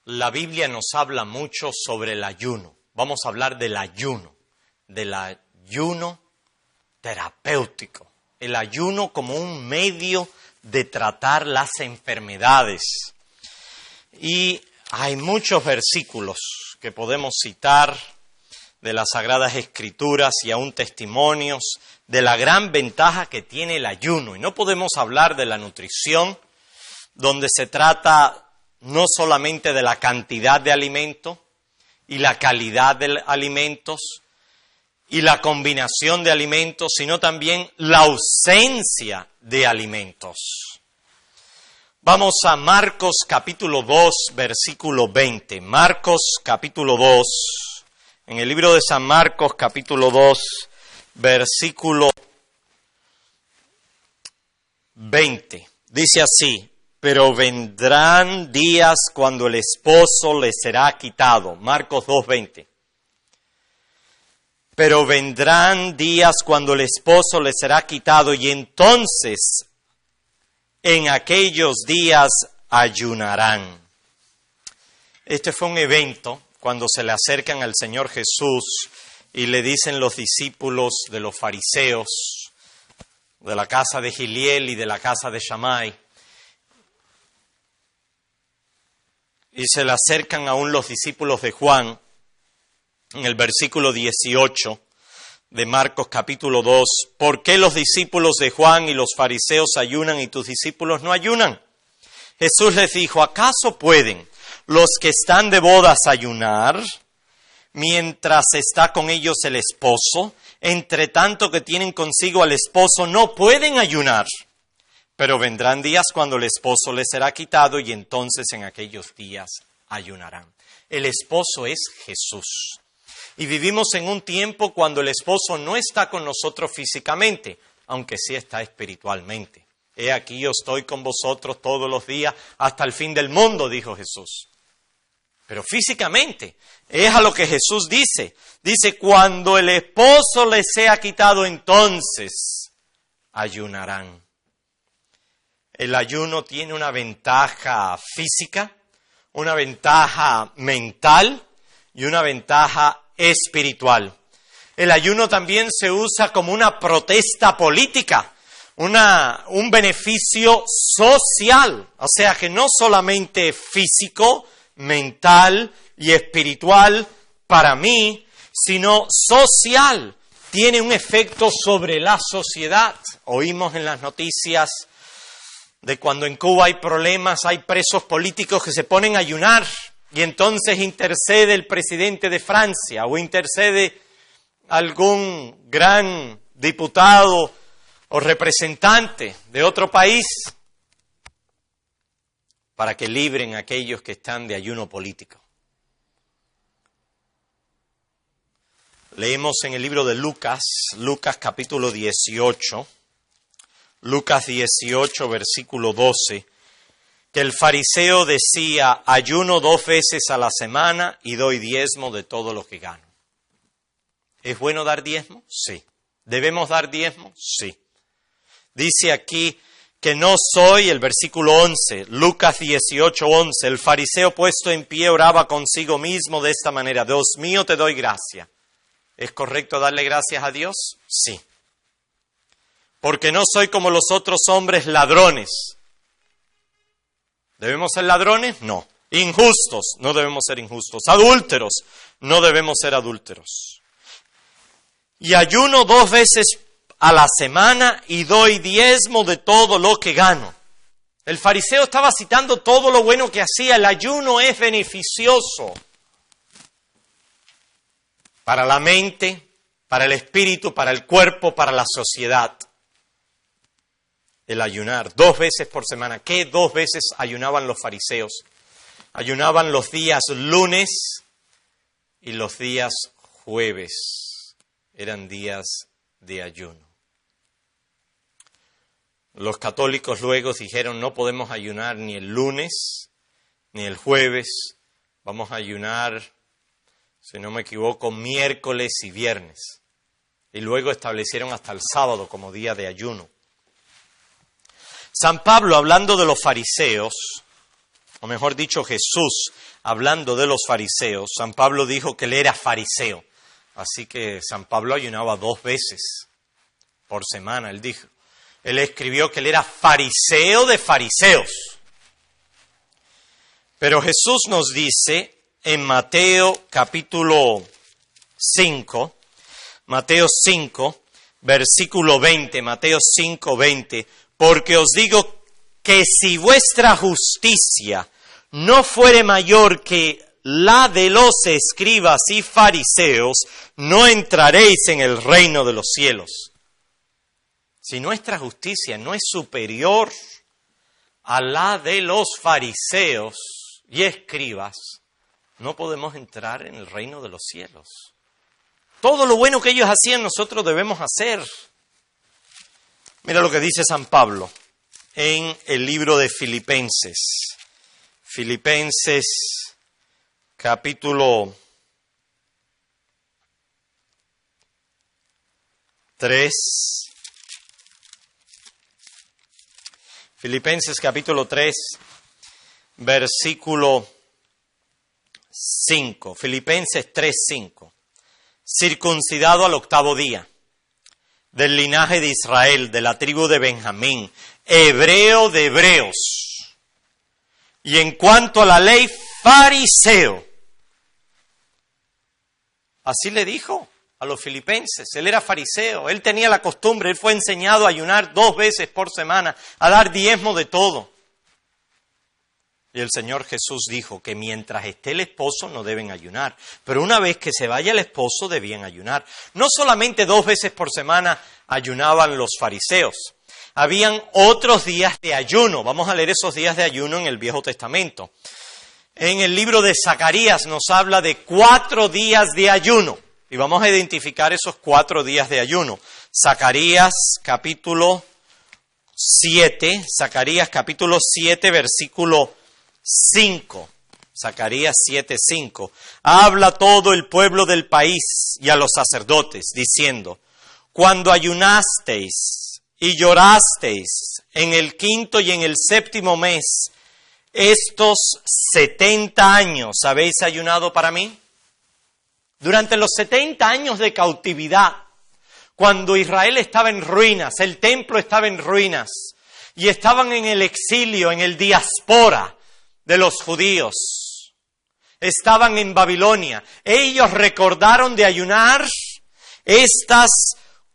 La Biblia nos habla mucho sobre el ayuno. Vamos a hablar del ayuno terapéutico. El ayuno como un medio de tratar las enfermedades. Y hay muchos versículos que podemos citar de las Sagradas Escrituras y aún testimonios de la gran ventaja que tiene el ayuno. Y no podemos hablar de la nutrición, donde se trata no solamente de la cantidad de alimento y la calidad de alimentos y la combinación de alimentos, sino también la ausencia de alimentos. Vamos a Marcos capítulo 2, versículo 20. Marcos capítulo 2, en el libro de San Marcos capítulo 2, versículo 20. Dice así: pero vendrán días cuando el esposo le será quitado. Marcos 2:20. Pero vendrán días cuando el esposo le será quitado y entonces en aquellos días ayunarán. Este fue un evento cuando se le acercan al Señor Jesús y le dicen los discípulos de los fariseos, de la casa de Giliel y de la casa de Shammai, y se le acercan aún los discípulos de Juan, en el versículo 18 de Marcos capítulo 2. ¿Por qué los discípulos de Juan y los fariseos ayunan y tus discípulos no ayunan? Jesús les dijo: ¿acaso pueden los que están de bodas ayunar mientras está con ellos el esposo? Entre tanto que tienen consigo al esposo, no pueden ayunar. Pero vendrán días cuando el esposo les será quitado y entonces en aquellos días ayunarán. El esposo es Jesús. Y vivimos en un tiempo cuando el esposo no está con nosotros físicamente, aunque sí está espiritualmente. He aquí yo estoy con vosotros todos los días hasta el fin del mundo, dijo Jesús. Pero físicamente, es a lo que Jesús dice. Dice, cuando el esposo les sea quitado, entonces ayunarán. El ayuno tiene una ventaja física, una ventaja mental y una ventaja espiritual. El ayuno también se usa como una protesta política, un beneficio social. O sea que no solamente físico, mental y espiritual para mí, sino social. Tiene un efecto sobre la sociedad. Oímos en las noticias de cuando en Cuba hay problemas, hay presos políticos que se ponen a ayunar y entonces intercede el presidente de Francia o intercede algún gran diputado o representante de otro país para que libren a aquellos que están de ayuno político. Leemos en el libro de Lucas capítulo 18, Lucas 18, versículo 12, que el fariseo decía: ayuno 2 veces a la semana y doy diezmo de todo lo que gano. ¿Es bueno dar diezmo? Sí. ¿Debemos dar diezmo? Sí. Dice aquí que no soy, el versículo 11, Lucas 18, 11, el fariseo puesto en pie oraba consigo mismo de esta manera: Dios mío, te doy gracia. ¿Es correcto darle gracias a Dios? Sí. Porque no soy como los otros hombres ladrones. ¿Debemos ser ladrones? No. Injustos, no debemos ser injustos. Adúlteros, no debemos ser adúlteros. Y ayuno 2 veces a la semana y doy diezmo de todo lo que gano. El fariseo estaba citando todo lo bueno que hacía. El ayuno es beneficioso para la mente, para el espíritu, para el cuerpo, para la sociedad. El ayunar 2 veces por semana. ¿Qué 2 veces ayunaban los fariseos? Ayunaban los días lunes y los días jueves. Eran días de ayuno. Los católicos luego dijeron: no podemos ayunar ni el lunes ni el jueves. Vamos a ayunar, si no me equivoco, miércoles y viernes. Y luego establecieron hasta el sábado como día de ayuno. San Pablo, hablando de los fariseos, o mejor dicho Jesús, hablando de los fariseos, San Pablo dijo que él era fariseo. Así que San Pablo ayunaba 2 veces por semana, él dijo. Él escribió que él era fariseo de fariseos. Pero Jesús nos dice en Mateo capítulo 5, Mateo 5, versículo 20, Mateo 5, 20, porque os digo que si vuestra justicia no fuere mayor que la de los escribas y fariseos, no entraréis en el reino de los cielos. Si nuestra justicia no es superior a la de los fariseos y escribas, no podemos entrar en el reino de los cielos. Todo lo bueno que ellos hacían, nosotros debemos hacer. Mira lo que dice San Pablo en el libro de Filipenses. Filipenses capítulo 3. Filipenses capítulo 3, versículo 5. Filipenses 3, 5. Circuncidado al 8º día, del linaje de Israel, de la tribu de Benjamín, hebreo de hebreos, y en cuanto a la ley, fariseo. Así le dijo a los filipenses, él era fariseo, él tenía la costumbre, él fue enseñado a ayunar 2 veces por semana, a dar diezmo de todo. Y el Señor Jesús dijo que mientras esté el esposo no deben ayunar, pero una vez que se vaya el esposo debían ayunar. No solamente 2 veces por semana ayunaban los fariseos, habían otros días de ayuno. Vamos a leer esos días de ayuno en el Viejo Testamento. En el libro de Zacarías nos habla de 4 días de ayuno. Y vamos a identificar esos 4 días de ayuno. Zacarías capítulo 7, versículo 5. Zacarías 7, 5. Habla todo el pueblo del país y a los sacerdotes, diciendo: cuando ayunasteis y llorasteis en el 5º y en el 7º mes, estos 70 años, ¿habéis ayunado para mí? Durante los 70 años de cautividad, cuando Israel estaba en ruinas, el templo estaba en ruinas, y estaban en el exilio, en el diáspora de los judíos, estaban en Babilonia, ellos recordaron de ayunar estas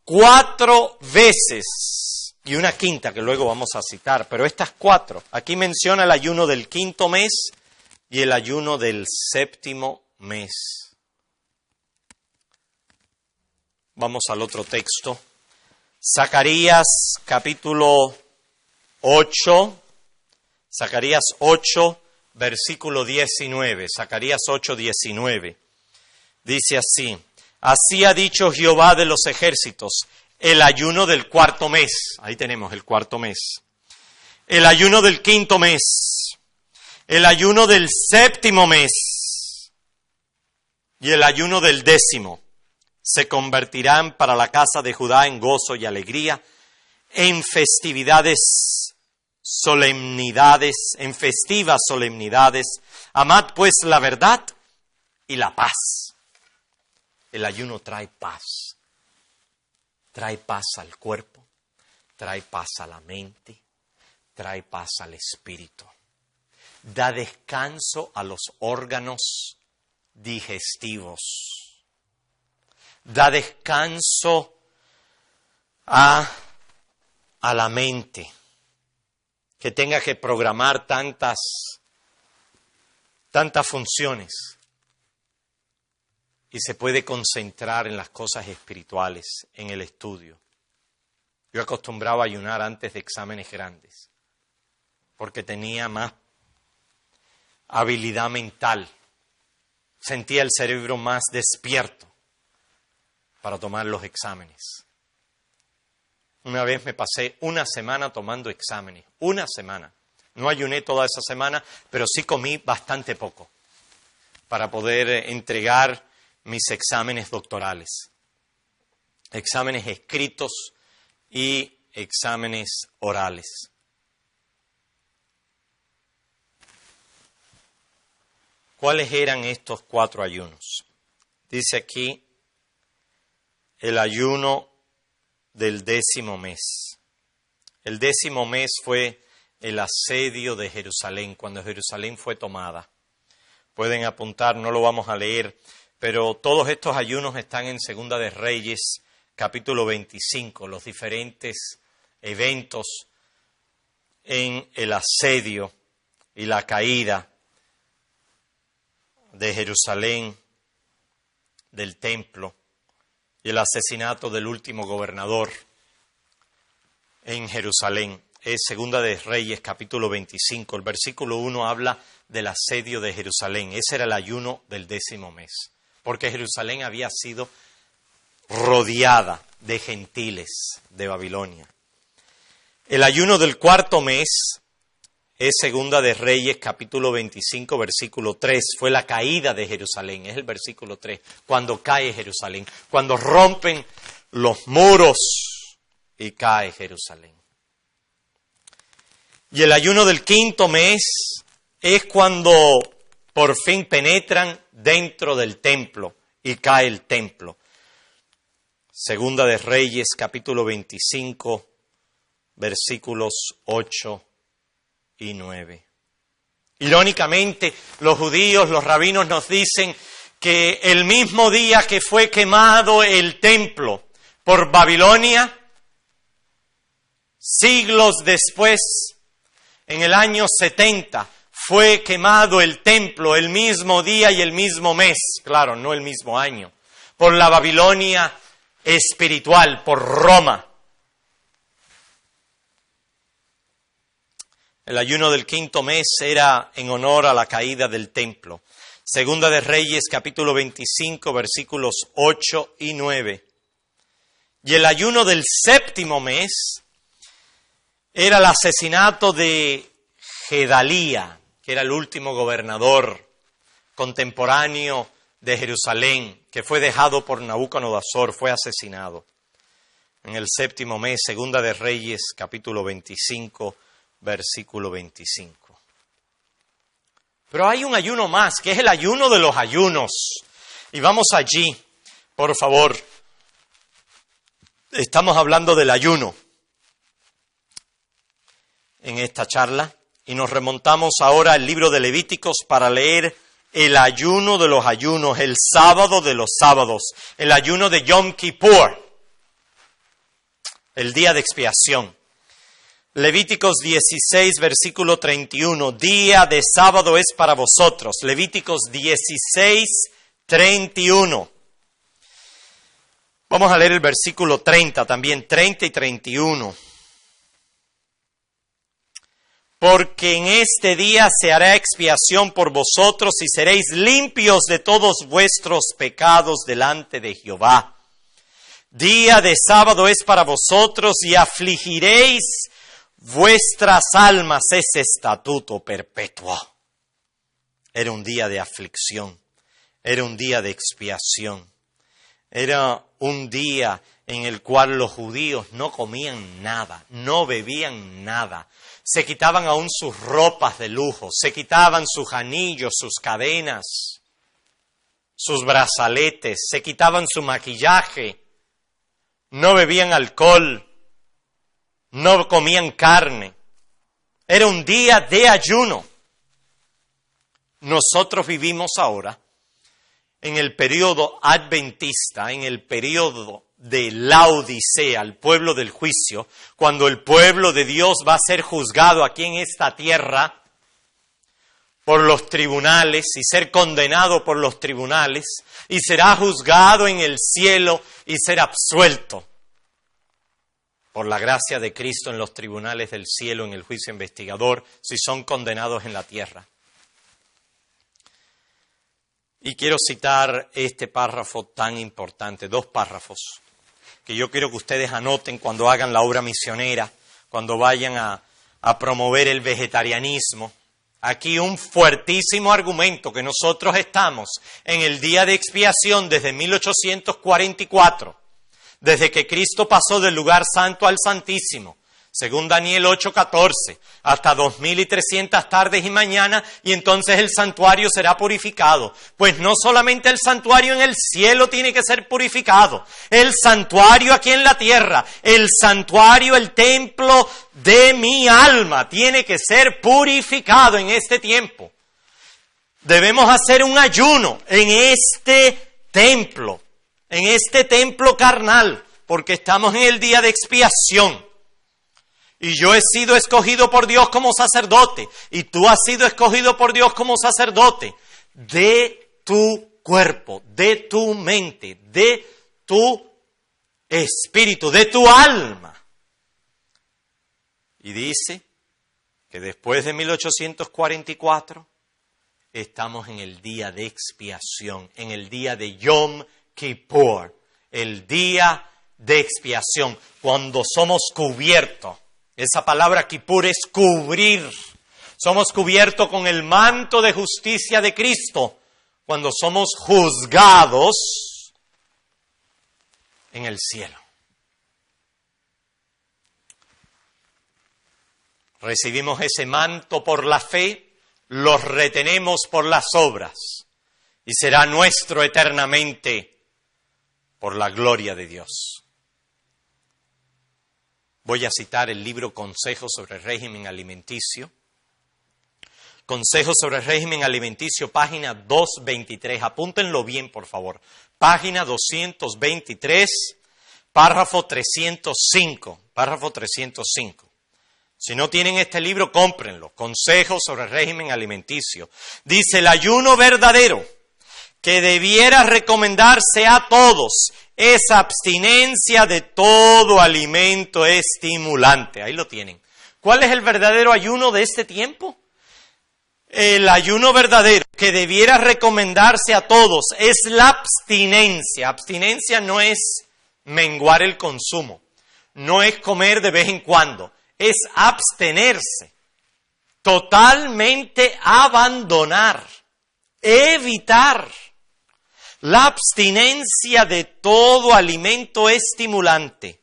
4 veces, y una quinta que luego vamos a citar, pero estas 4, aquí menciona el ayuno del 5º mes y el ayuno del 7º mes. Vamos al otro texto. Zacarías capítulo 8. Zacarías 8, versículo 19. Zacarías 8, 19. Dice así: así ha dicho Jehová de los ejércitos, el ayuno del 4º mes. Ahí tenemos el 4º mes. El ayuno del 5º mes. El ayuno del 7º mes. Y el ayuno del 10º. Se convertirán para la casa de Judá en gozo y alegría, en festividades, solemnidades, en festivas solemnidades. Amad pues la verdad y la paz. El ayuno trae paz. Trae paz al cuerpo, trae paz a la mente, trae paz al espíritu. Da descanso a los órganos digestivos. Da descanso a la mente, que tenga que programar tantas funciones, y se puede concentrar en las cosas espirituales, en el estudio. Yo acostumbraba a ayunar antes de exámenes grandes, porque tenía más habilidad mental, sentía el cerebro más despierto para tomar los exámenes. Una vez me pasé 1 semana tomando exámenes, 1 semana. No ayuné toda esa semana, pero sí comí bastante poco para poder entregar mis exámenes doctorales. Exámenes escritos y exámenes orales. ¿Cuáles eran estos 4 ayunos? Dice aquí el ayuno del 10º mes. El 10º mes fue el asedio de Jerusalén, cuando Jerusalén fue tomada. Pueden apuntar, no lo vamos a leer, pero todos estos ayunos están en Segunda de Reyes, capítulo 25, los diferentes eventos en el asedio y la caída de Jerusalén, del templo, y el asesinato del último gobernador en Jerusalén. Es Segunda de Reyes, capítulo 25. El versículo 1 habla del asedio de Jerusalén. Ese era el ayuno del 10º mes, porque Jerusalén había sido rodeada de gentiles de Babilonia. El ayuno del 4º mes es Segunda de Reyes, capítulo 25, versículo 3. Fue la caída de Jerusalén, es el versículo 3. Cuando cae Jerusalén, cuando rompen los muros y cae Jerusalén. Y el ayuno del 5º mes es cuando por fin penetran dentro del templo y cae el templo. Segunda de Reyes, capítulo 25, versículos 8 y 9. Irónicamente, los judíos, los rabinos nos dicen que el mismo día que fue quemado el templo por Babilonia, siglos después, en el año 70, fue quemado el templo el mismo día y el mismo mes, claro, no el mismo año, por la Babilonia espiritual, por Roma. El ayuno del 5º mes era en honor a la caída del templo. Segunda de Reyes, capítulo 25, versículos 8 y 9. Y el ayuno del 7º mes era el asesinato de Gedalía, que era el último gobernador contemporáneo de Jerusalén, que fue dejado por Nabucodonosor, fue asesinado. En el 7º mes, Segunda de Reyes, capítulo 25, versículo 25. Pero hay un ayuno más, que es el ayuno de los ayunos. Y vamos allí, por favor. Estamos hablando del ayuno en esta charla y nos remontamos ahora al libro de Levíticos para leer el ayuno de los ayunos, el sábado de los sábados, el ayuno de Yom Kippur, el día de expiación. Levíticos 16, versículo 31, día de sábado es para vosotros. Levíticos 16, 31. Vamos a leer el versículo 30 también, 30 y 31. Porque en este día se hará expiación por vosotros y seréis limpios de todos vuestros pecados delante de Jehová. Día de sábado es para vosotros y afligiréis vuestras almas, es estatuto perpetuo. Era un día de aflicción, era un día de expiación, era un día en el cual los judíos no comían nada, no bebían nada, se quitaban aún sus ropas de lujo, se quitaban sus anillos, sus cadenas, sus brazaletes, se quitaban su maquillaje, no bebían alcohol, no comían carne. Era un día de ayuno. Nosotros vivimos ahora en el periodo adventista, en el periodo de la Odisea, el pueblo del juicio, cuando el pueblo de Dios va a ser juzgado aquí en esta tierra por los tribunales y ser condenado por los tribunales y será juzgado en el cielo y ser absuelto por la gracia de Cristo en los tribunales del cielo, en el juicio investigador, si son condenados en la tierra. Y quiero citar este párrafo tan importante, 2 párrafos, que yo quiero que ustedes anoten cuando hagan la obra misionera, cuando vayan a promover el vegetarianismo. Aquí un fuertísimo argumento que nosotros estamos en el día de expiación desde 1844, desde que Cristo pasó del lugar santo al santísimo, según Daniel 8:14, hasta 2300 tardes y mañanas, y entonces el santuario será purificado. Pues no solamente el santuario en el cielo tiene que ser purificado, el santuario aquí en la tierra, el santuario, el templo de mi alma, tiene que ser purificado en este tiempo. Debemos hacer un ayuno en este templo carnal, porque estamos en el día de expiación. Y yo he sido escogido por Dios como sacerdote, y tú has sido escogido por Dios como sacerdote de tu cuerpo, de tu mente, de tu espíritu, de tu alma. Y dice que después de 1844 estamos en el día de expiación, en el día de Yom Kippur, el día de expiación, cuando somos cubiertos. Esa palabra Kippur es cubrir. Somos cubiertos con el manto de justicia de Cristo cuando somos juzgados en el cielo. Recibimos ese manto por la fe, los retenemos por las obras y será nuestro eternamente por la gloria de Dios. Voy a citar el libro Consejos sobre el régimen alimenticio. Consejos sobre el régimen alimenticio, página 223. Apúntenlo bien, por favor. Página 223, párrafo 305. Párrafo 305. Si no tienen este libro, cómprenlo. Consejos sobre el régimen alimenticio. Dice, el ayuno verdadero que debiera recomendarse a todos es abstinencia de todo alimento estimulante. Ahí lo tienen. ¿Cuál es el verdadero ayuno de este tiempo? El ayuno verdadero que debiera recomendarse a todos es la abstinencia. Abstinencia no es menguar el consumo, no es comer de vez en cuando, es abstenerse, totalmente abandonar, evitar. La abstinencia de todo alimento estimulante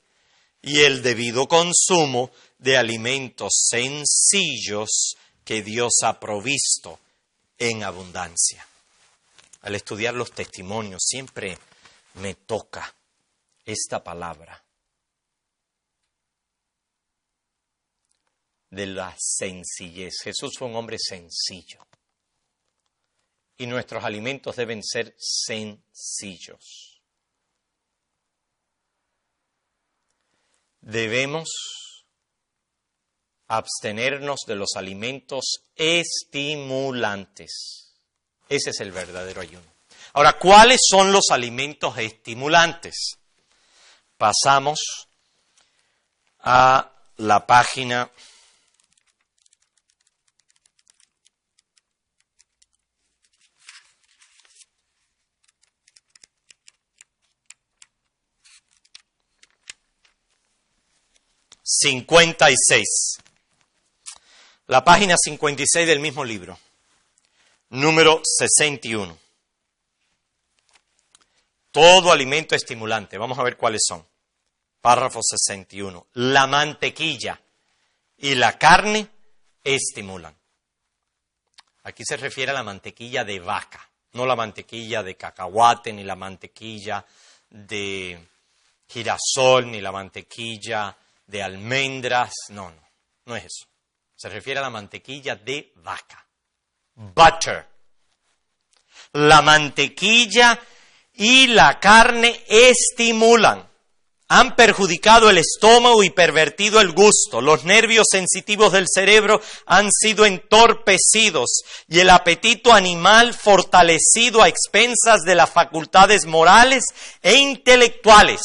y el debido consumo de alimentos sencillos que Dios ha provisto en abundancia. Al estudiar los testimonios siempre me toca esta palabra de la sencillez. Jesús fue un hombre sencillo. Y nuestros alimentos deben ser sencillos. Debemos abstenernos de los alimentos estimulantes. Ese es el verdadero ayuno. Ahora, ¿cuáles son los alimentos estimulantes? Pasamos a la página 56. La página 56 del mismo libro, número 61. Todo alimento estimulante. Vamos a ver cuáles son. Párrafo 61. La mantequilla y la carne estimulan. Aquí se refiere a la mantequilla de vaca, no la mantequilla de cacahuate, ni la mantequilla de girasol, ni la mantequilla de almendras. No es eso. Se refiere a la mantequilla de vaca. Butter. La mantequilla y la carne estimulan. Han perjudicado el estómago y pervertido el gusto. Los nervios sensitivos del cerebro han sido entorpecidos y el apetito animal fortalecido a expensas de las facultades morales e intelectuales.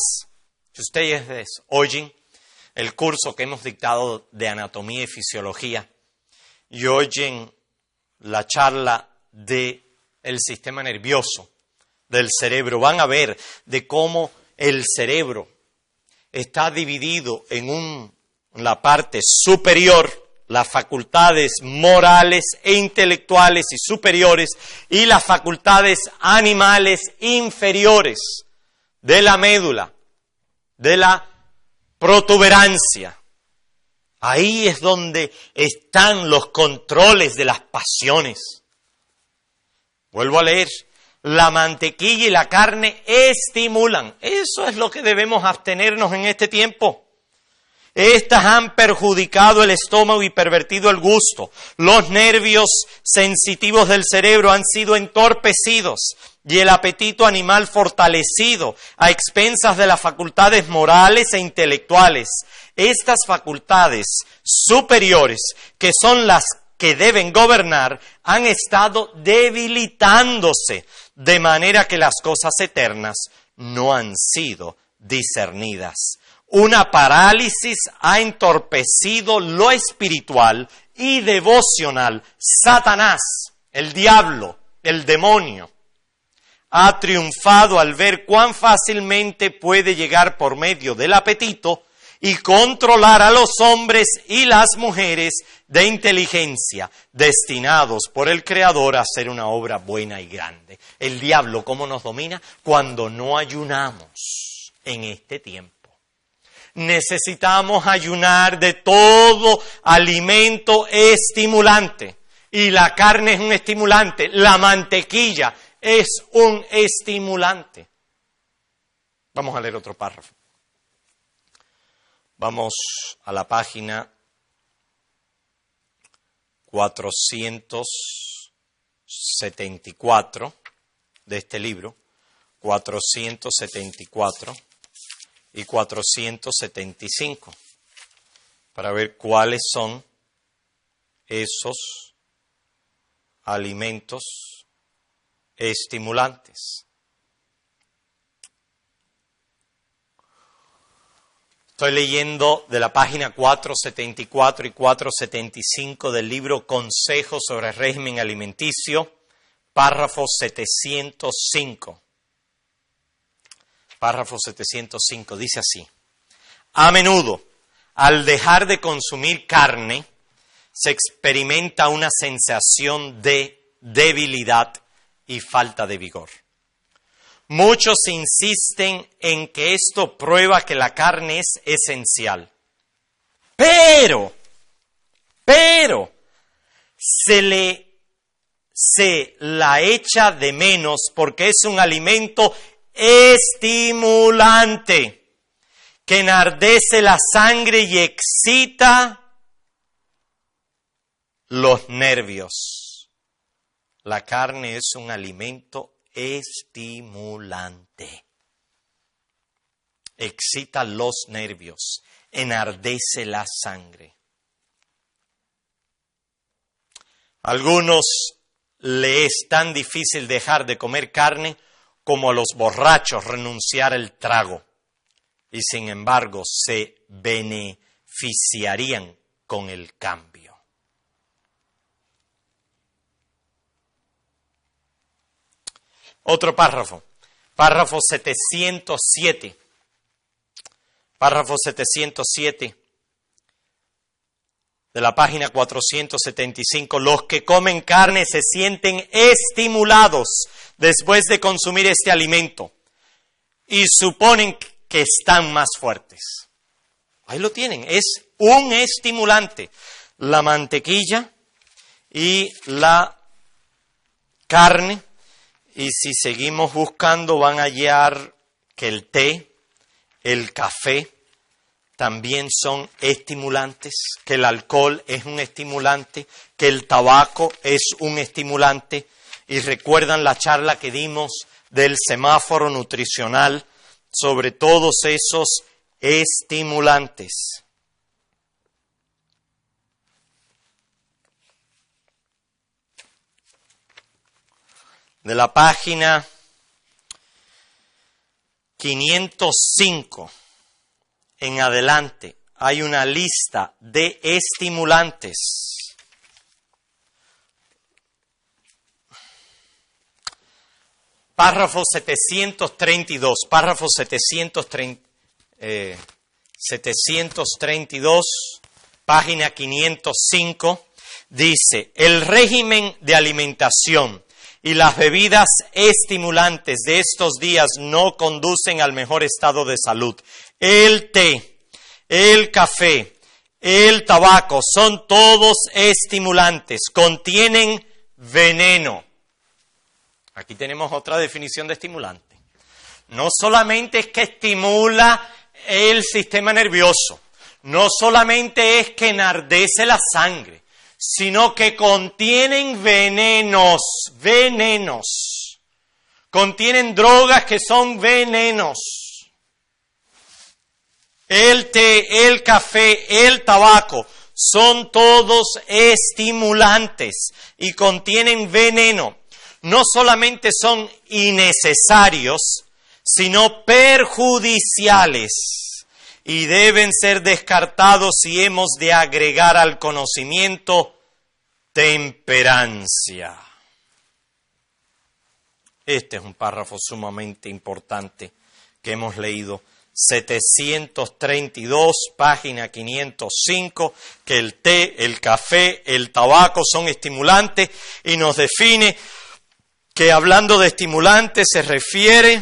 Si ustedes oyen el curso que hemos dictado de anatomía y fisiología y oyen la charla del sistema nervioso del cerebro, van a ver de cómo el cerebro está dividido en la parte superior, las facultades morales e intelectuales y superiores, y las facultades animales inferiores de la médula, de la protuberancia. Ahí es donde están los controles de las pasiones. Vuelvo a leer. La mantequilla y la carne estimulan. Eso es lo que debemos abstenernos en este tiempo. Estas han perjudicado el estómago y pervertido el gusto. Los nervios sensitivos del cerebro han sido entorpecidos y el apetito animal fortalecido a expensas de las facultades morales e intelectuales. Estas facultades superiores, que son las que deben gobernar, han estado debilitándose, de manera que las cosas eternas no han sido discernidas. Una parálisis ha entorpecido lo espiritual y devocional. Satanás, el diablo, el demonio, ha triunfado al ver cuán fácilmente puede llegar por medio del apetito y controlar a los hombres y las mujeres de inteligencia, destinados por el Creador a hacer una obra buena y grande. El diablo, ¿cómo nos domina? Cuando no ayunamos en este tiempo. Necesitamos ayunar de todo alimento estimulante. Y la carne es un estimulante, la mantequilla es un estimulante. Vamos a leer otro párrafo. Vamos a la página 474 de este libro, 474 y 475, para ver cuáles son esos alimentos estimulantes. Estoy leyendo de la página 474 y 475 del libro Consejos sobre el régimen alimenticio, párrafo 705. Párrafo 705 dice así: a menudo, al dejar de consumir carne, se experimenta una sensación de debilidad y falta de vigor. Muchos insisten en que esto prueba que la carne es esencial. Pero, se la echa de menos porque es un alimento estimulante que enardece la sangre y excita los nervios. La carne es un alimento estimulante. Excita los nervios, enardece la sangre. A algunos le es tan difícil dejar de comer carne como a los borrachos renunciar al trago, y sin embargo se beneficiarían con el cambio. Otro párrafo, párrafo 707. Párrafo 707 de la página 475. Los que comen carne se sienten estimulados después de consumir este alimento y suponen que están más fuertes. Ahí lo tienen, es un estimulante. La mantequilla y la carne. Y si seguimos buscando van a hallar que el té, el café, también son estimulantes, que el alcohol es un estimulante, que el tabaco es un estimulante. Y recuerdan la charla que dimos del semáforo nutricional sobre todos esos estimulantes. De la página 505 en adelante hay una lista de estimulantes. Párrafo 732, párrafo 732, página 505, dice: el régimen de alimentación y las bebidas estimulantes de estos días no conducen al mejor estado de salud. El té, el café, el tabaco son todos estimulantes, contienen veneno. Aquí tenemos otra definición de estimulante. No solamente es que estimula el sistema nervioso, no solamente es que enardece la sangre, sino que contienen venenos. Contienen drogas que son venenos. El té, el café, el tabaco son todos estimulantes y contienen veneno. No solamente son innecesarios, sino perjudiciales y deben ser descartados si hemos de agregar al conocimiento temperancia. Este es un párrafo sumamente importante que hemos leído. 732, página 505, que el té, el café, el tabaco son estimulantes y nos define que hablando de estimulantes se refiere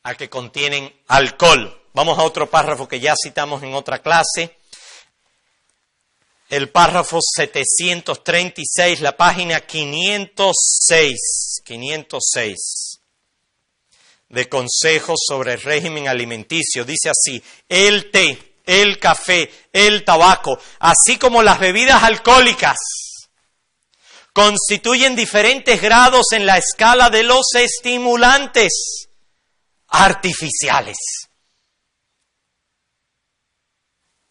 a que contienen alcohol. Vamos a otro párrafo que ya citamos en otra clase. El párrafo 736, la página 506, de consejos sobre el régimen alimenticio. Dice así: el té, el café, el tabaco, así como las bebidas alcohólicas, constituyen diferentes grados en la escala de los estimulantes artificiales.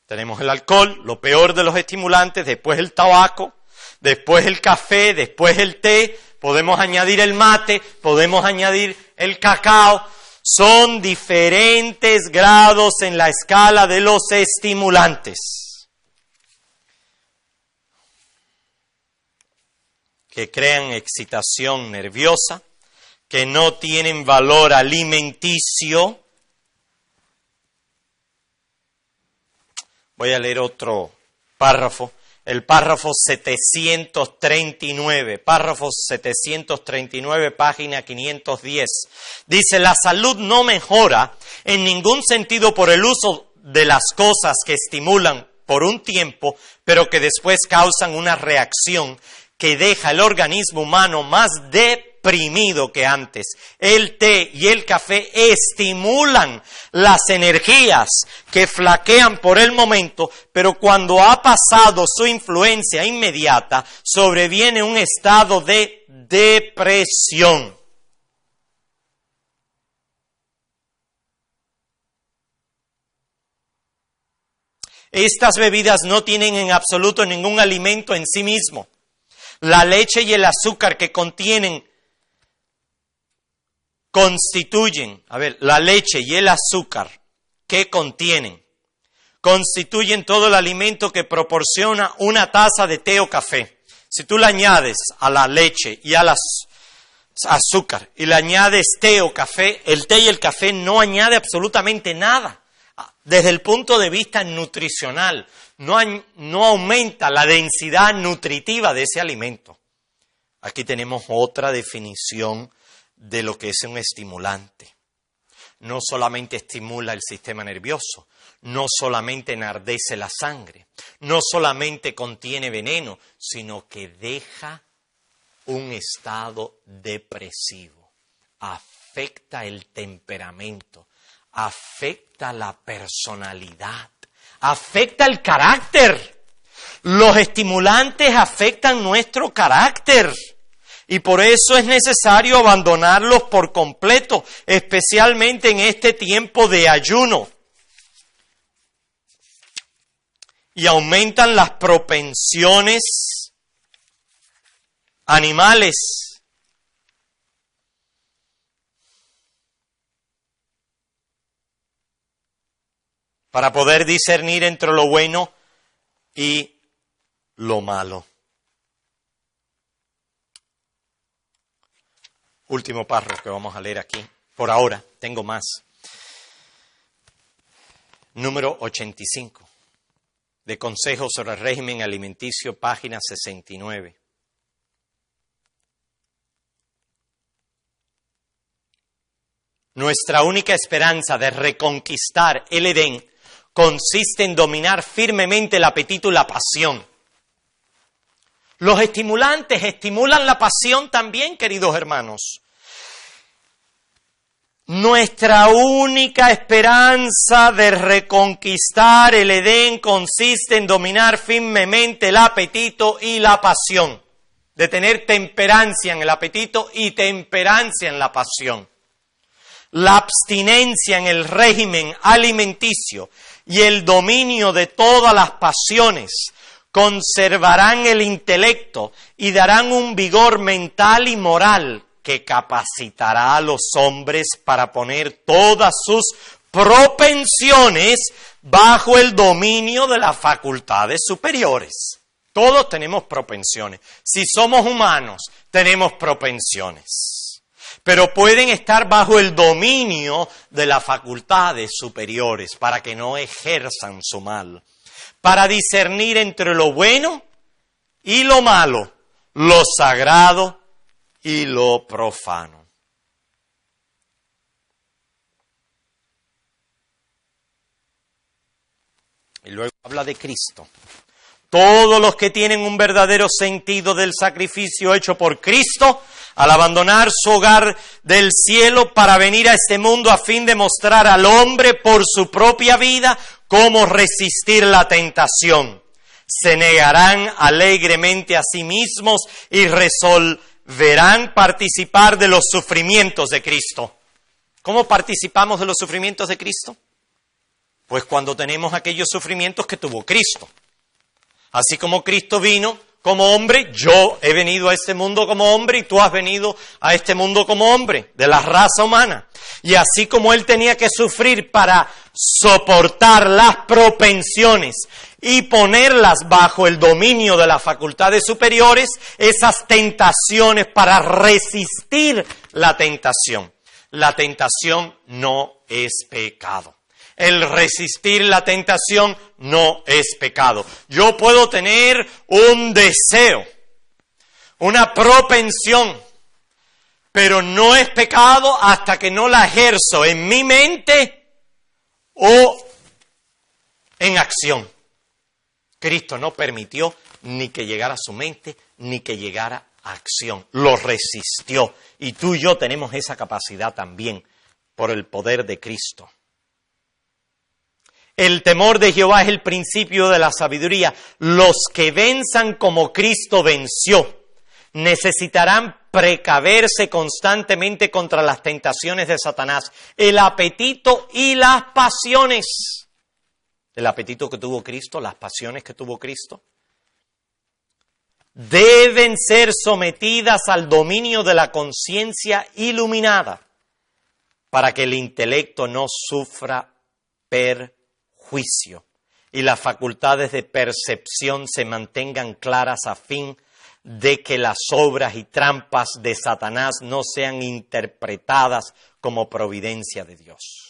Tenemos el alcohol, lo peor de los estimulantes, después el tabaco, después el café, después el té, podemos añadir el mate, podemos añadir el cacao. Son diferentes grados en la escala de los estimulantes que crean excitación nerviosa, que no tienen valor alimenticio. Voy a leer otro párrafo, el párrafo 739, página 510. Dice: la salud no mejora en ningún sentido por el uso de las cosas que estimulan por un tiempo, pero que después causan una reacción que deja el organismo humano más deprimido que antes. El té y el café estimulan las energías que flaquean por el momento, pero cuando ha pasado su influencia inmediata, sobreviene un estado de depresión. Estas bebidas no tienen en absoluto ningún alimento en sí mismo. La leche y el azúcar que constituyen, la leche y el azúcar que constituyen todo el alimento que proporciona una taza de té o café. Si tú le añades a la leche y al azúcar y le añades té o café, el té y el café no añade absolutamente nada. Desde el punto de vista nutricional, no aumenta la densidad nutritiva de ese alimento. Aquí tenemos otra definición de lo que es un estimulante. No solamente estimula el sistema nervioso, no solamente enardece la sangre, no solamente contiene veneno, sino que deja un estado depresivo, afecta el temperamento, afecta la personalidad, afecta el carácter. Los estimulantes afectan nuestro carácter y por eso es necesario abandonarlos por completo, especialmente en este tiempo de ayuno. Y aumentan las propensiones animales para poder discernir entre lo bueno y lo malo. Último párrafo que vamos a leer aquí. Por ahora, tengo más. Número 85. De Consejos sobre el Régimen Alimenticio, página 69. Nuestra única esperanza de reconquistar el Edén consiste en dominar firmemente el apetito y la pasión. Los estimulantes estimulan la pasión también, queridos hermanos. Nuestra única esperanza de reconquistar el Edén consiste en dominar firmemente el apetito y la pasión, de tener temperancia en el apetito y temperancia en la pasión. La abstinencia en el régimen alimenticio y el dominio de todas las pasiones conservarán el intelecto y darán un vigor mental y moral que capacitará a los hombres para poner todas sus propensiones bajo el dominio de las facultades superiores. Todos tenemos propensiones. Si somos humanos, tenemos propensiones. Pero pueden estar bajo el dominio de las facultades superiores para que no ejerzan su mal. Para discernir entre lo bueno y lo malo, lo sagrado y lo profano. Y luego habla de Cristo. Todos los que tienen un verdadero sentido del sacrificio hecho por Cristo, al abandonar su hogar del cielo para venir a este mundo a fin de mostrar al hombre por su propia vida cómo resistir la tentación, se negarán alegremente a sí mismos y resolverán participar de los sufrimientos de Cristo. ¿Cómo participamos de los sufrimientos de Cristo? Pues cuando tenemos aquellos sufrimientos que tuvo Cristo. Así como Cristo vino como hombre, yo he venido a este mundo como hombre y tú has venido a este mundo como hombre, de la raza humana. Y así como Él tenía que sufrir para soportar las propensiones y ponerlas bajo el dominio de las facultades superiores, esas tentaciones para resistir la tentación. La tentación no es pecado. El resistir la tentación no es pecado. Yo puedo tener un deseo, una propensión, pero no es pecado hasta que no la ejerzo en mi mente o en acción. Cristo no permitió ni que llegara a su mente, ni que llegara a acción. Lo resistió. Y tú y yo tenemos esa capacidad también por el poder de Cristo. El temor de Jehová es el principio de la sabiduría. Los que venzan como Cristo venció necesitarán precaverse constantemente contra las tentaciones de Satanás, el apetito y las pasiones. El apetito que tuvo Cristo, las pasiones que tuvo Cristo, deben ser sometidas al dominio de la conciencia iluminada para que el intelecto no sufra perjuicio y las facultades de percepción se mantengan claras a fin de que las obras y trampas de Satanás no sean interpretadas como providencia de Dios.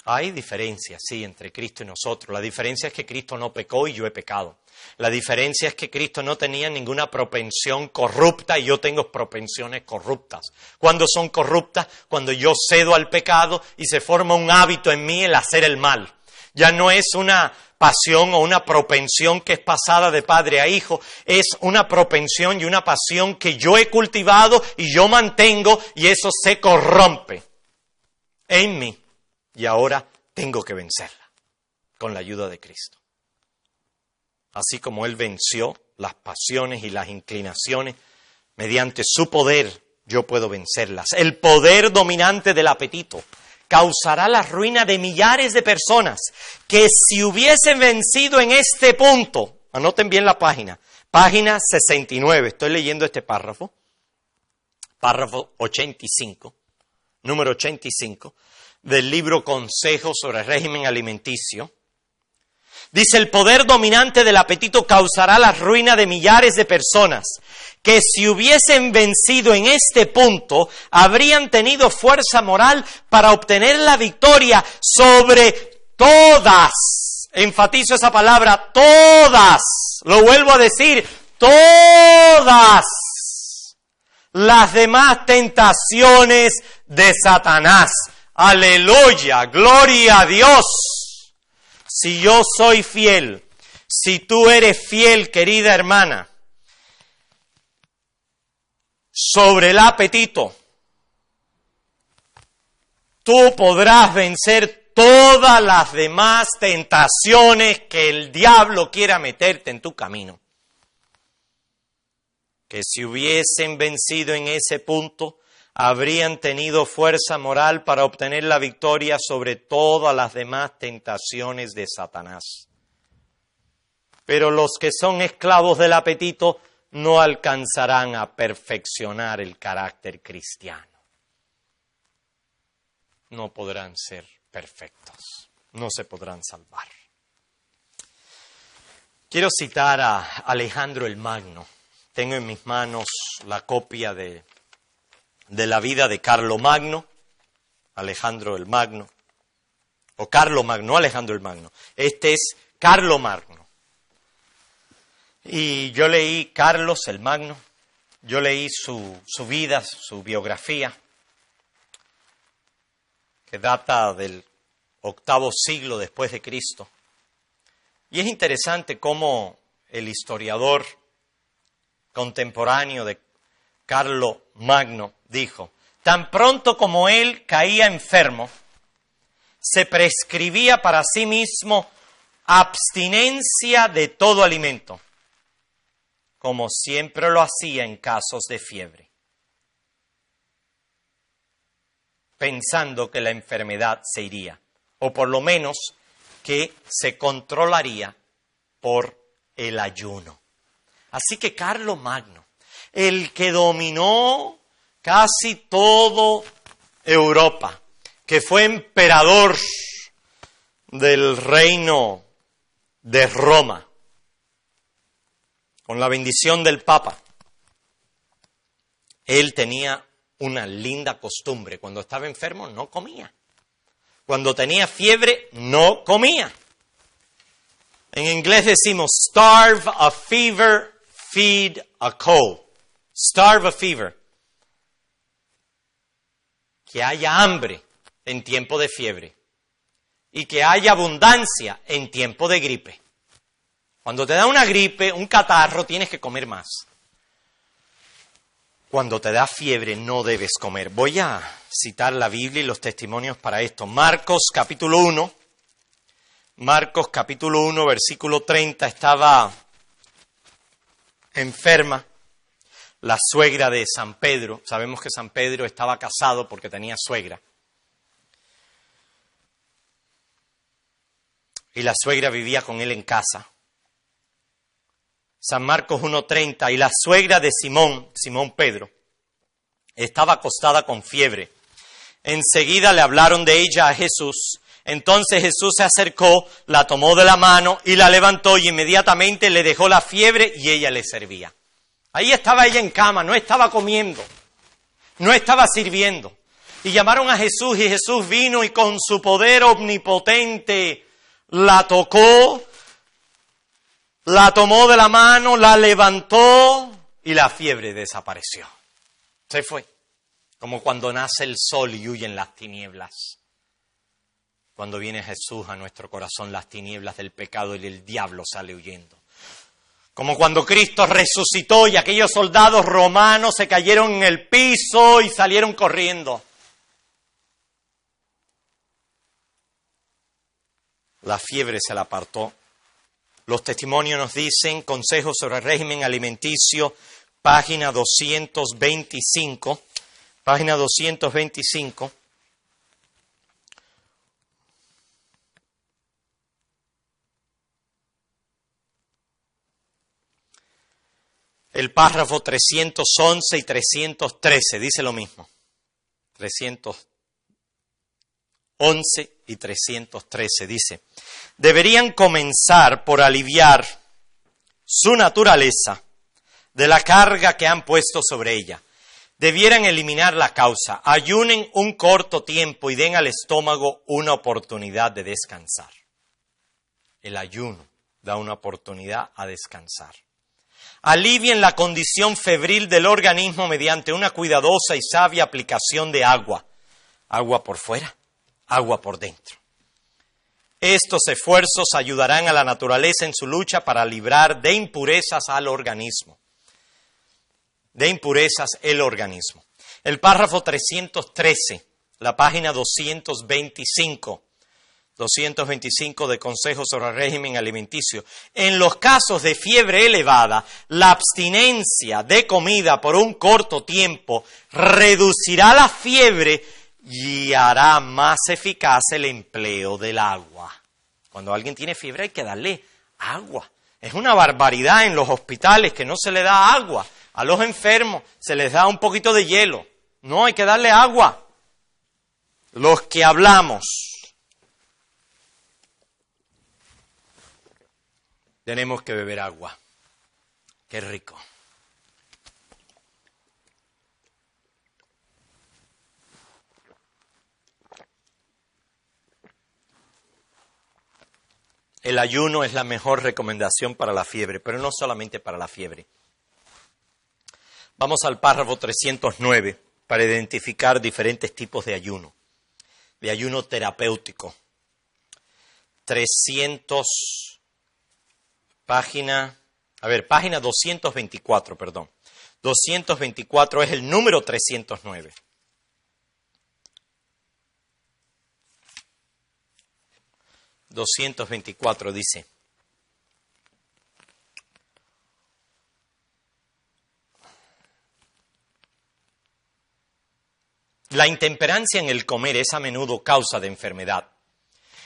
Hay diferencias, sí, entre Cristo y nosotros. La diferencia es que Cristo no pecó y yo he pecado. La diferencia es que Cristo no tenía ninguna propensión corrupta y yo tengo propensiones corruptas. ¿Cuándo son corruptas? Cuando yo cedo al pecado y se forma un hábito en mí el hacer el mal. Ya no es una pasión o una propensión que es pasada de padre a hijo, es una propensión y una pasión que yo he cultivado y yo mantengo y eso se corrompe en mí. Y ahora tengo que vencerla con la ayuda de Cristo. Así como Él venció las pasiones y las inclinaciones, mediante su poder yo puedo vencerlas. El poder dominante del apetito causará la ruina de millares de personas que si hubiesen vencido en este punto, anoten bien la página 69, estoy leyendo este párrafo 85, número 85, del libro Consejos sobre el régimen alimenticio. Dice, el poder dominante del apetito causará la ruina de millares de personas que si hubiesen vencido en este punto, habrían tenido fuerza moral para obtener la victoria sobre todas. Enfatizo esa palabra, todas. Lo vuelvo a decir, todas las demás tentaciones de Satanás. Aleluya, gloria a Dios. Si yo soy fiel, si tú eres fiel, querida hermana, sobre el apetito, tú podrás vencer todas las demás tentaciones que el diablo quiera meterte en tu camino. Que si hubiesen vencido en ese punto, habrían tenido fuerza moral para obtener la victoria sobre todas las demás tentaciones de Satanás. Pero los que son esclavos del apetito no alcanzarán a perfeccionar el carácter cristiano. No podrán ser perfectos, no se podrán salvar. Quiero citar a Alejandro el Magno. Tengo en mis manos la copia de la vida de Carlo Magno, Alejandro el Magno, o Carlo Magno, Alejandro el Magno. Este es Carlo Magno. Y yo leí Carlos el Magno, yo leí su vida, su biografía, que data del 8º siglo después de Cristo. Y es interesante cómo el historiador contemporáneo de Carlo Magno dijo: tan pronto como él caía enfermo, se prescribía para sí mismo abstinencia de todo alimento, como siempre lo hacía en casos de fiebre, pensando que la enfermedad se iría, o por lo menos que se controlaría por el ayuno. Así que Carlo Magno, el que dominó casi todo Europa, que fue emperador del reino de Roma, con la bendición del Papa, él tenía una linda costumbre. Cuando estaba enfermo no comía. Cuando tenía fiebre no comía. En inglés decimos starve a fever, feed a cold. Starve a fever. Que haya hambre en tiempo de fiebre y que haya abundancia en tiempo de gripe. Cuando te da una gripe, un catarro, tienes que comer más. Cuando te da fiebre no debes comer. Voy a citar la Biblia y los testimonios para esto. Marcos capítulo 1, versículo 30, estaba enferma la suegra de San Pedro. Sabemos que San Pedro estaba casado porque tenía suegra. Y la suegra vivía con él en casa. San Marcos 1:30, y la suegra de Simón Pedro, estaba acostada con fiebre. Enseguida le hablaron de ella a Jesús. Entonces Jesús se acercó, la tomó de la mano y la levantó y inmediatamente le dejó la fiebre y ella le servía. Ahí estaba ella en cama, no estaba comiendo, no estaba sirviendo. Y llamaron a Jesús y Jesús vino y con su poder omnipotente la tocó, la tomó de la mano, la levantó y la fiebre desapareció. Se fue. Como cuando nace el sol y huyen las tinieblas. Cuando viene Jesús a nuestro corazón, las tinieblas del pecado y el diablo sale huyendo. Como cuando Cristo resucitó y aquellos soldados romanos se cayeron en el piso y salieron corriendo. La fiebre se la apartó. Los testimonios nos dicen, Consejos sobre el régimen alimenticio, página 225. Página 225. El párrafo 311 y 313 dice lo mismo. 311 y 313 dice: deberían comenzar por aliviar su naturaleza de la carga que han puesto sobre ella. Debieran eliminar la causa, ayunen un corto tiempo y den al estómago una oportunidad de descansar. El ayuno da una oportunidad a descansar. Alivien la condición febril del organismo mediante una cuidadosa y sabia aplicación de agua. Agua por fuera, agua por dentro. Estos esfuerzos ayudarán a la naturaleza en su lucha para librar de impurezas al organismo. De impurezas el organismo. El párrafo 313, la página 225 de Consejos sobre el Régimen Alimenticio. En los casos de fiebre elevada, la abstinencia de comida por un corto tiempo reducirá la fiebre y hará más eficaz el empleo del agua. Cuando alguien tiene fiebre hay que darle agua. Es una barbaridad en los hospitales que no se le da agua. A los enfermos se les da un poquito de hielo. No, hay que darle agua. Los que hablamos tenemos que beber agua. Qué rico. El ayuno es la mejor recomendación para la fiebre, pero no solamente para la fiebre. Vamos al párrafo 309 para identificar diferentes tipos de ayuno terapéutico. Página 224, perdón. 224 es el número 309. Dice: la intemperancia en el comer es a menudo causa de enfermedad,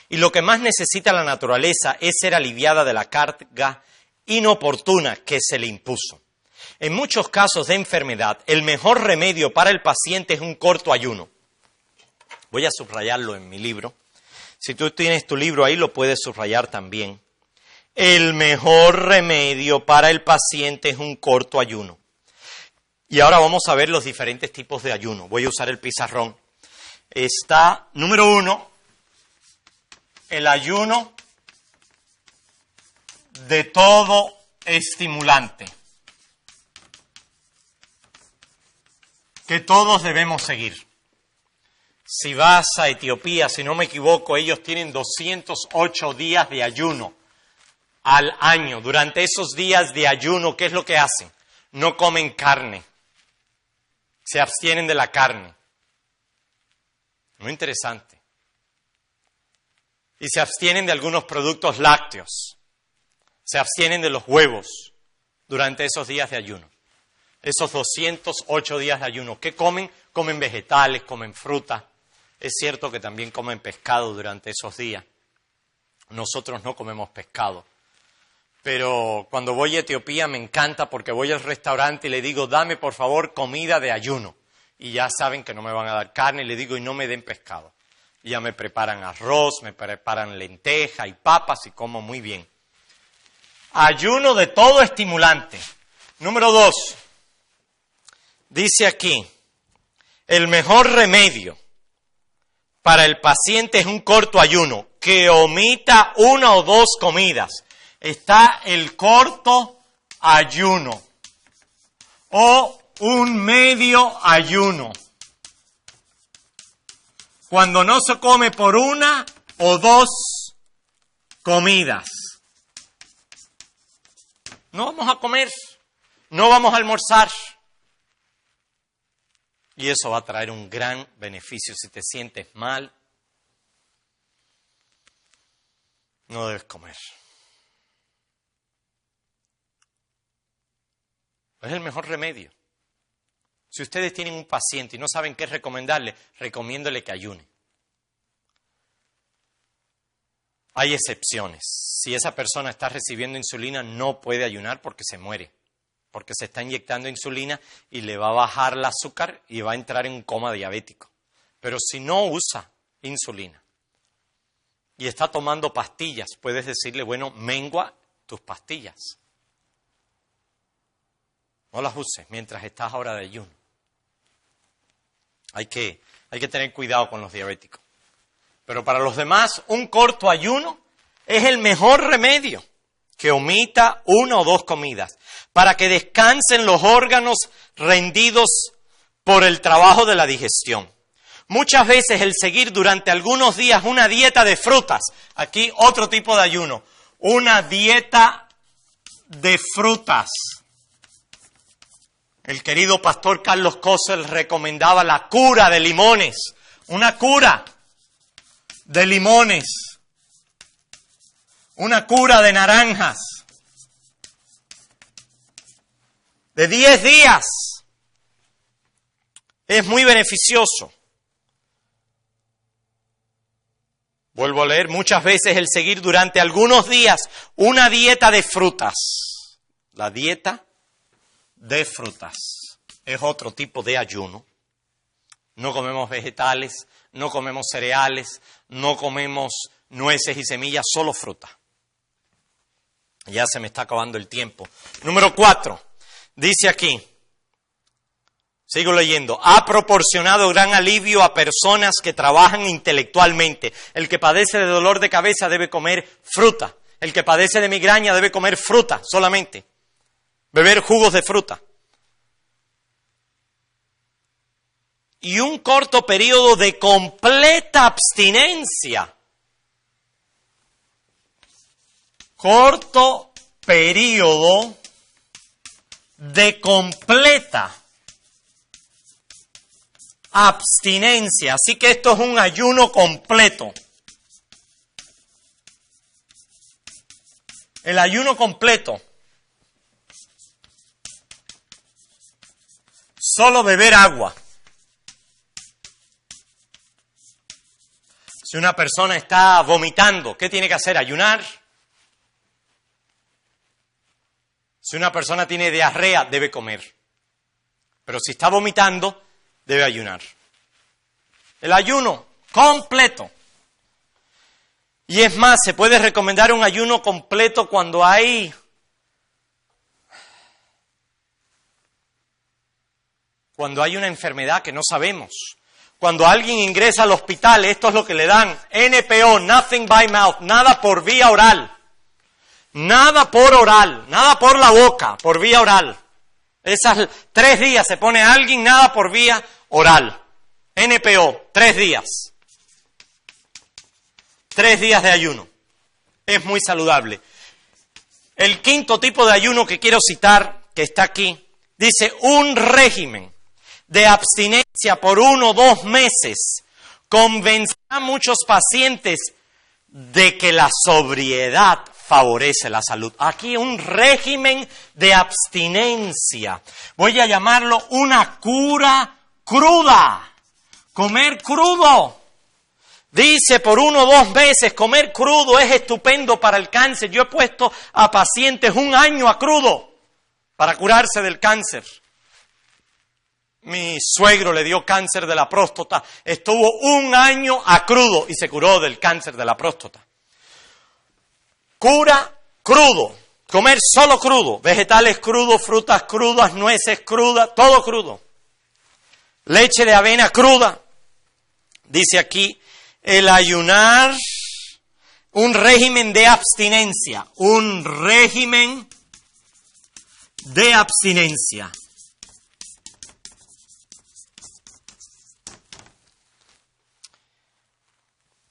y lo que más necesita la naturaleza es ser aliviada de la carga inoportuna que se le impuso. En muchos casos de enfermedad, el mejor remedio para el paciente es un corto ayuno. Voy a subrayarlo en mi libro. Si tú tienes tu libro ahí, lo puedes subrayar también. El mejor remedio para el paciente es un corto ayuno. Y ahora vamos a ver los diferentes tipos de ayuno. Voy a usar el pizarrón. Está, número 1, el ayuno de todo estimulante, que todos debemos seguir. Si vas a Etiopía, si no me equivoco, ellos tienen 208 días de ayuno al año. Durante esos días de ayuno, ¿qué es lo que hacen? No comen carne. Se abstienen de la carne. Muy interesante. Y se abstienen de algunos productos lácteos. Se abstienen de los huevos durante esos días de ayuno. Esos 208 días de ayuno. ¿Qué comen? Comen vegetales, comen fruta. Es cierto que también comen pescado durante esos días. Nosotros no comemos pescado. Pero cuando voy a Etiopía me encanta porque voy al restaurante y le digo, dame por favor comida de ayuno. Y ya saben que no me van a dar carne y le digo, y no me den pescado. Y ya me preparan arroz, me preparan lenteja y papas y como muy bien. Ayuno de todo estimulante. Número 2. Dice aquí, el mejor remedio para el paciente es un corto ayuno, que omita 1 o 2 comidas. Está el corto ayuno o un medio ayuno. Cuando no se come por 1 o 2 comidas. No vamos a comer, no vamos a almorzar. Y eso va a traer un gran beneficio. Si te sientes mal, no debes comer. Es el mejor remedio. Si ustedes tienen un paciente y no saben qué recomendarle, recomiéndole que ayune. Hay excepciones. Si esa persona está recibiendo insulina, no puede ayunar porque se muere. Porque se está inyectando insulina y le va a bajar el azúcar y va a entrar en un coma diabético. Pero si no usa insulina y está tomando pastillas, puedes decirle, bueno, mengua tus pastillas. No las uses mientras estás ahora de ayuno. Hay que tener cuidado con los diabéticos. Pero para los demás, un corto ayuno es el mejor remedio. que omita 1 o 2 comidas, para que descansen los órganos rendidos por el trabajo de la digestión. Muchas veces el seguir durante algunos días una dieta de frutas, aquí otro tipo de ayuno, una dieta de frutas. El querido pastor Carlos Kossel recomendaba la cura de limones, una cura de limones, una cura de naranjas, de 10 días. Es muy beneficioso. Vuelvo a leer, muchas veces el seguir durante algunos días una dieta de frutas. La dieta de frutas es otro tipo de ayuno. No comemos vegetales, no comemos cereales, no comemos nueces y semillas, solo fruta. Ya se me está acabando el tiempo. Número 4, dice aquí, sigo leyendo, ha proporcionado gran alivio a personas que trabajan intelectualmente. El que padece de dolor de cabeza debe comer fruta. El que padece de migraña debe comer fruta solamente. Beber jugos de fruta. Y un corto periodo de completa abstinencia. Corto periodo de completa abstinencia. Así que esto es un ayuno completo. El ayuno completo. Solo beber agua. Si una persona está vomitando, ¿qué tiene que hacer? ¿Ayunar? Si una persona tiene diarrea, debe comer. Pero si está vomitando, debe ayunar. El ayuno completo. Y es más, se puede recomendar un ayuno completo cuando hay una enfermedad que no sabemos. Cuando alguien ingresa al hospital, esto es lo que le dan, NPO, nothing by mouth, nada por vía oral. Nada por oral, nada por la boca, por vía oral. Esas 3 días se pone alguien, nada por vía oral. NPO, 3 días. 3 días de ayuno. Es muy saludable. El 5º tipo de ayuno que quiero citar, que está aquí, dice un régimen de abstinencia por 1 o 2 meses convencerá a muchos pacientes de que la sobriedad favorece la salud. Aquí un régimen de abstinencia. Voy a llamarlo una cura cruda. Comer crudo. Dice por 1 o 2 meses comer crudo es estupendo para el cáncer. Yo he puesto a pacientes 1 año a crudo para curarse del cáncer. Mi suegro le dio cáncer de la próstata. Estuvo 1 año a crudo y se curó del cáncer de la próstata. Cura crudo. Comer solo crudo. Vegetales crudos, frutas crudas, nueces crudas, todo crudo. Leche de avena cruda. Dice aquí, el ayunar, un régimen de abstinencia. Un régimen de abstinencia.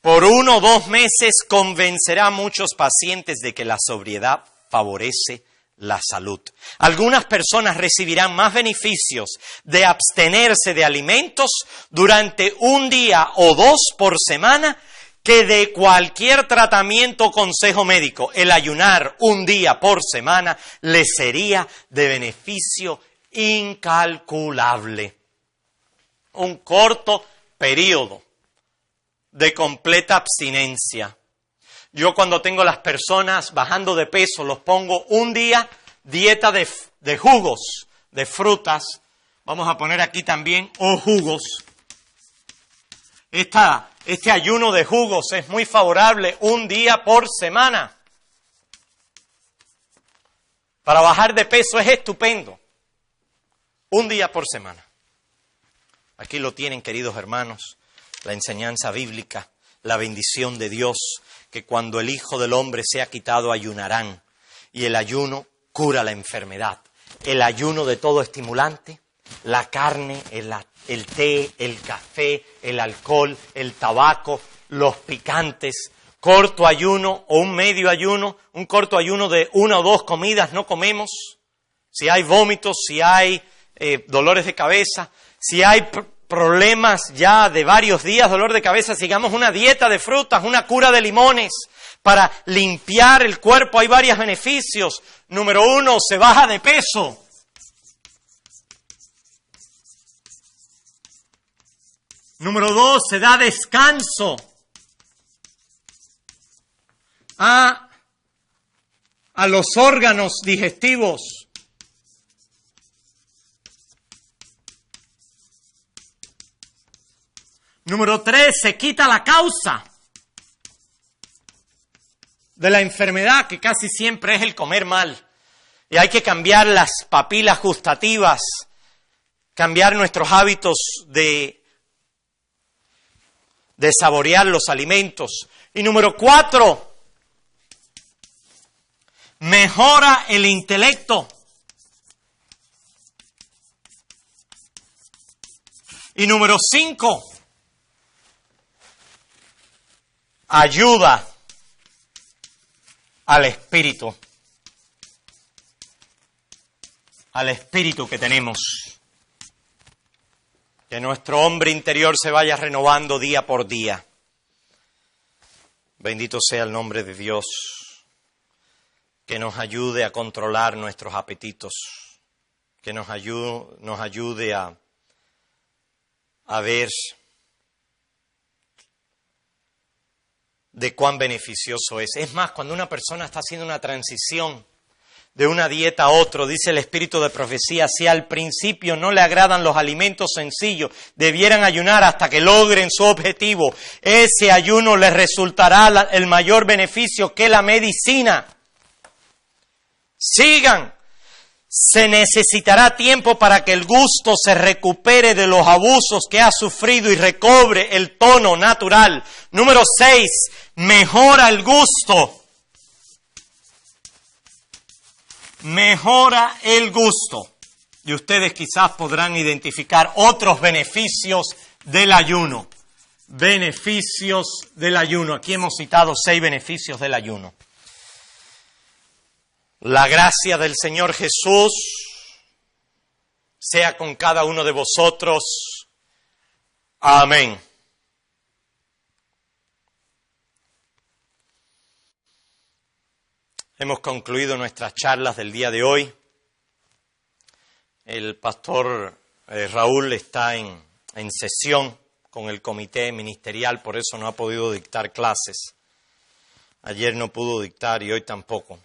Por 1 o 2 meses convencerá a muchos pacientes de que la sobriedad favorece la salud. Algunas personas recibirán más beneficios de abstenerse de alimentos durante 1 día o 2 por semana que de cualquier tratamiento o consejo médico. El ayunar 1 día por semana les sería de beneficio incalculable. Un corto periodo de completa abstinencia. Yo cuando tengo las personas bajando de peso, los pongo 1 día, dieta de jugos, de frutas. Vamos a poner aquí también, o jugos. Este ayuno de jugos es muy favorable, 1 día por semana. Para bajar de peso es estupendo. 1 día por semana. Aquí lo tienen, queridos hermanos. La enseñanza bíblica, la bendición de Dios, que cuando el Hijo del Hombre sea quitado ayunarán. y el ayuno cura la enfermedad. El ayuno de todo estimulante, la carne, el té, el café, el alcohol, el tabaco, los picantes, corto ayuno o un medio ayuno, un corto ayuno de 1 o 2 comidas no comemos. Si hay vómitos, si hay dolores de cabeza, si hay problemas ya de varios días, dolor de cabeza, sigamos una dieta de frutas, una cura de limones para limpiar el cuerpo. Hay varios beneficios. Número 1, se baja de peso. Número 2, se da descanso a los órganos digestivos. Número 3, se quita la causa de la enfermedad, que casi siempre es el comer mal. Y hay que cambiar las papilas gustativas, cambiar nuestros hábitos de saborear los alimentos. Y número 4, mejora el intelecto. Y número 5, ayuda al espíritu que tenemos. Que nuestro hombre interior se vaya renovando día por día. Bendito sea el nombre de Dios, que nos ayude a controlar nuestros apetitos, que nos ayude a ver de cuán beneficioso es. Es más, cuando una persona está haciendo una transición de una dieta a otro, dice el espíritu de profecía, si al principio no le agradan los alimentos sencillos, debieran ayunar hasta que logren su objetivo. Ese ayuno les resultará el mayor beneficio que la medicina. Sigan. Se necesitará tiempo para que el gusto se recupere de los abusos que ha sufrido y recobre el tono natural. Número 6, mejora el gusto. Mejora el gusto. Y ustedes quizás podrán identificar otros beneficios del ayuno. Beneficios del ayuno. Aquí hemos citado 6 beneficios del ayuno. La gracia del Señor Jesús sea con cada uno de vosotros. Amén. Hemos concluido nuestras charlas del día de hoy. El pastor Raúl está en sesión con el comité ministerial, por eso no ha podido dictar clases. Ayer no pudo dictar y hoy tampoco.